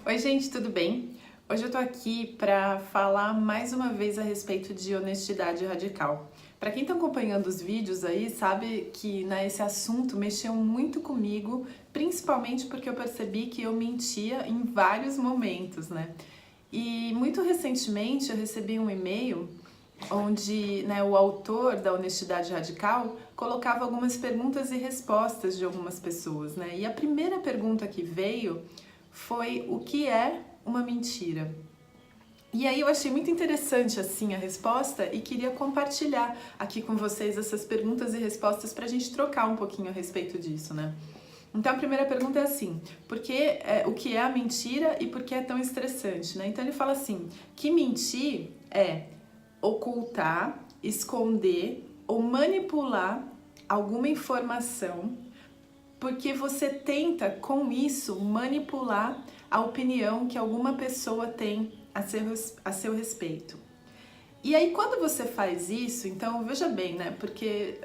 Oi, gente, tudo bem? Hoje eu tô aqui para falar mais uma vez a respeito de honestidade radical. Para quem tá acompanhando os vídeos aí, sabe que esse assunto mexeu muito comigo, principalmente porque eu percebi que eu mentia em vários momentos, né? E muito recentemente eu recebi um e-mail onde o autor da Honestidade Radical colocava algumas perguntas e respostas de algumas pessoas, né? E a primeira pergunta que veio foi: o que é uma mentira? E aí eu achei muito interessante assim a resposta e queria compartilhar aqui com vocês essas perguntas e respostas para a gente trocar um pouquinho a respeito disso, né? Então a primeira pergunta é assim: o que é a mentira e por que é tão estressante, né? Então ele fala assim, que mentir é ocultar, esconder ou manipular alguma informação porque você tenta com isso manipular a opinião que alguma pessoa tem a seu respeito. E aí quando você faz isso, então veja bem, né? Porque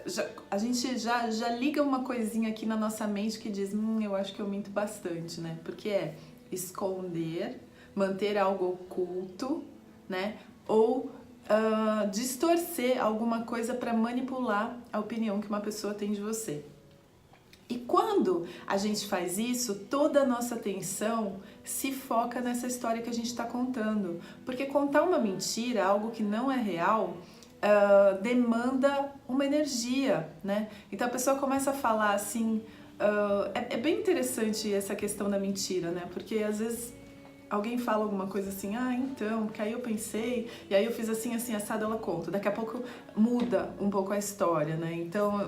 a gente já liga uma coisinha aqui na nossa mente que diz, eu acho que eu minto bastante, né? Porque é esconder, manter algo oculto, né? Ou distorcer alguma coisa para manipular a opinião que uma pessoa tem de você. E quando a gente faz isso, toda a nossa atenção se foca nessa história que a gente está contando. Porque contar uma mentira, algo que não é real, demanda uma energia, né? Então a pessoa começa a falar assim, é bem interessante essa questão da mentira, né? Porque às vezes alguém fala alguma coisa assim, então, porque aí eu pensei, e aí eu fiz assim, assim, assado, ela conta. Daqui a pouco muda um pouco a história, né? Então,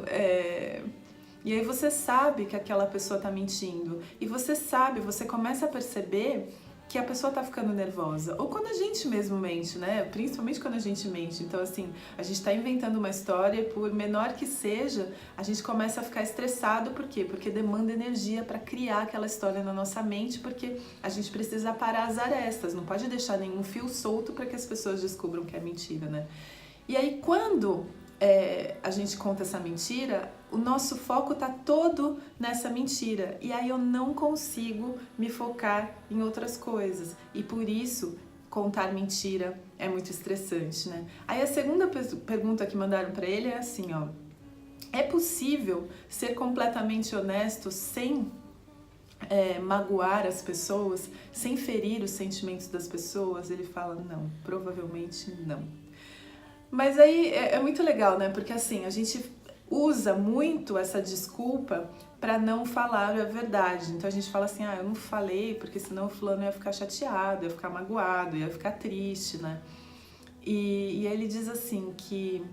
e aí você sabe que aquela pessoa tá mentindo. E você sabe, você começa a perceber que a pessoa tá ficando nervosa. Ou quando a gente mesmo mente, né? Principalmente quando a gente mente. Então, assim, a gente tá inventando uma história e por menor que seja, a gente começa a ficar estressado. Por quê? Porque demanda energia para criar aquela história na nossa mente, porque a gente precisa parar as arestas. Não pode deixar nenhum fio solto para que as pessoas descubram que é mentira, né? E aí, quando a gente conta essa mentira, o nosso foco tá todo nessa mentira. E aí eu não consigo me focar em outras coisas. E por isso, contar mentira é muito estressante, né? Aí a segunda pergunta que mandaram para ele é assim, ó: é possível ser completamente honesto sem magoar as pessoas, sem ferir os sentimentos das pessoas? Ele fala, não, provavelmente não. Mas aí é muito legal, né? Porque assim, a gente usa muito essa desculpa para não falar a verdade. Então a gente fala assim, eu não falei porque senão o fulano ia ficar chateado, ia ficar magoado, ia ficar triste, né? E ele diz assim que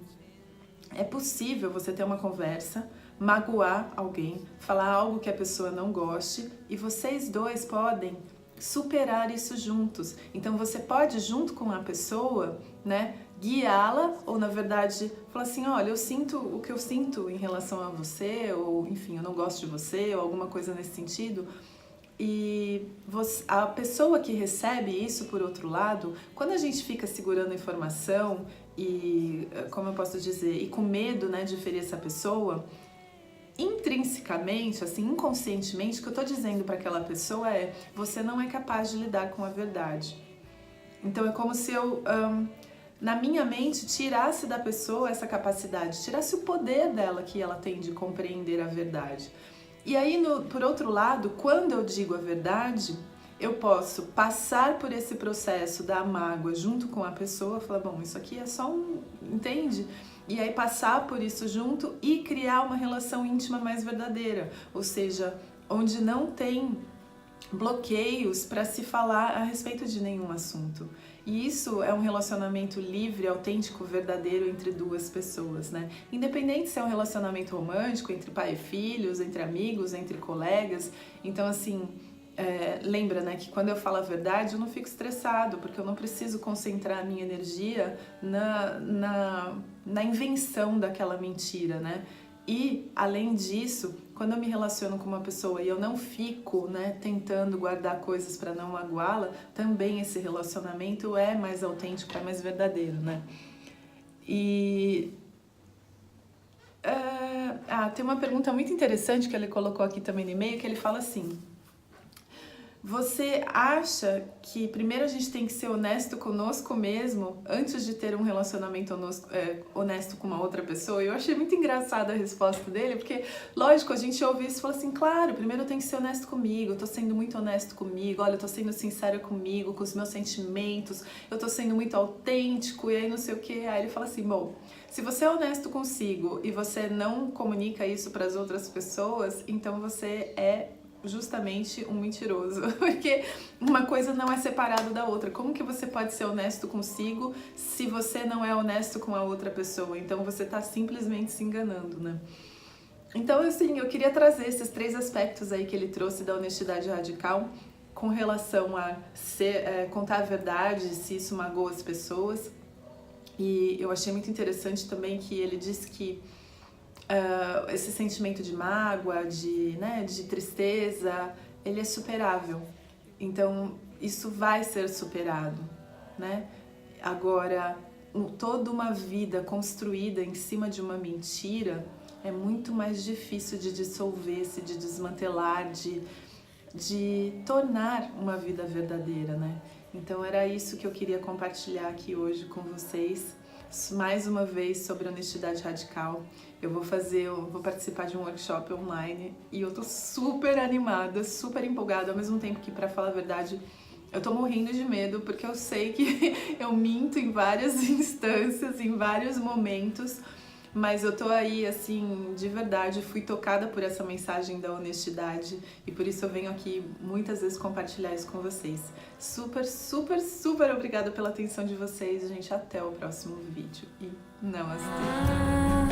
é possível você ter uma conversa, magoar alguém, falar algo que a pessoa não goste e vocês dois podem superar isso juntos. Então você pode, junto com a pessoa, né, guiá-la, ou na verdade falar assim, olha, eu sinto o que eu sinto em relação a você, ou enfim, eu não gosto de você, ou alguma coisa nesse sentido. E a pessoa que recebe isso, por outro lado, quando a gente fica segurando a informação e, como eu posso dizer, e com medo, né, de ferir essa pessoa, intrinsecamente, assim, inconscientemente, o que eu tô dizendo para aquela pessoa é: você não é capaz de lidar com a verdade. Então é como se eu, na minha mente, tirasse da pessoa essa capacidade, tirasse o poder dela que ela tem de compreender a verdade. E aí, por outro lado, quando eu digo a verdade, eu posso passar por esse processo da mágoa junto com a pessoa, falar, bom, isso aqui é só entende? E aí passar por isso junto e criar uma relação íntima mais verdadeira, ou seja, onde não tem bloqueios para se falar a respeito de nenhum assunto. E isso é um relacionamento livre, autêntico, verdadeiro entre duas pessoas, né? Independente se é um relacionamento romântico, entre pai e filhos, entre amigos, entre colegas. Então, assim, lembra, né, que quando eu falo a verdade, eu não fico estressado, porque eu não preciso concentrar a minha energia na invenção daquela mentira, né? E, além disso, quando eu me relaciono com uma pessoa e eu não fico, né, tentando guardar coisas para não magoá-la, também esse relacionamento é mais autêntico, é mais verdadeiro, né? E tem uma pergunta muito interessante que ele colocou aqui também no e-mail, que ele fala assim: Você acha que primeiro a gente tem que ser honesto conosco mesmo antes de ter um relacionamento honesto com uma outra pessoa? Eu achei muito engraçada a resposta dele, porque, lógico, a gente ouve isso e fala assim, claro, primeiro eu tenho que ser honesto comigo, eu tô sendo muito honesto comigo, olha, eu tô sendo sincero comigo, com os meus sentimentos, eu tô sendo muito autêntico, e aí não sei o que. Aí ele fala assim, bom, se você é honesto consigo e você não comunica isso para as outras pessoas, então você é justamente um mentiroso, porque uma coisa não é separada da outra. Como que você pode ser honesto consigo se você não é honesto com a outra pessoa? Então você está simplesmente se enganando, né? Então, assim, eu queria trazer esses 3 aspectos aí que ele trouxe da honestidade radical com relação a contar a verdade, se isso magoa as pessoas. E eu achei muito interessante também que ele disse que esse sentimento de mágoa, de tristeza, ele é superável. Então, isso vai ser superado, né? Agora, toda uma vida construída em cima de uma mentira é muito mais difícil de dissolver-se, de desmantelar, de tornar uma vida verdadeira, né? Então, era isso que eu queria compartilhar aqui hoje com vocês. Mais uma vez sobre honestidade radical. Eu vou participar de um workshop online e eu tô super animada, super empolgada, ao mesmo tempo que, pra falar a verdade, eu tô morrendo de medo, porque eu sei que eu minto em várias instâncias, em vários momentos, mas eu tô aí, assim, de verdade, fui tocada por essa mensagem da honestidade e por isso eu venho aqui muitas vezes compartilhar isso com vocês. Super, super, super obrigada pela atenção de vocês, gente. Até o próximo vídeo e namastê!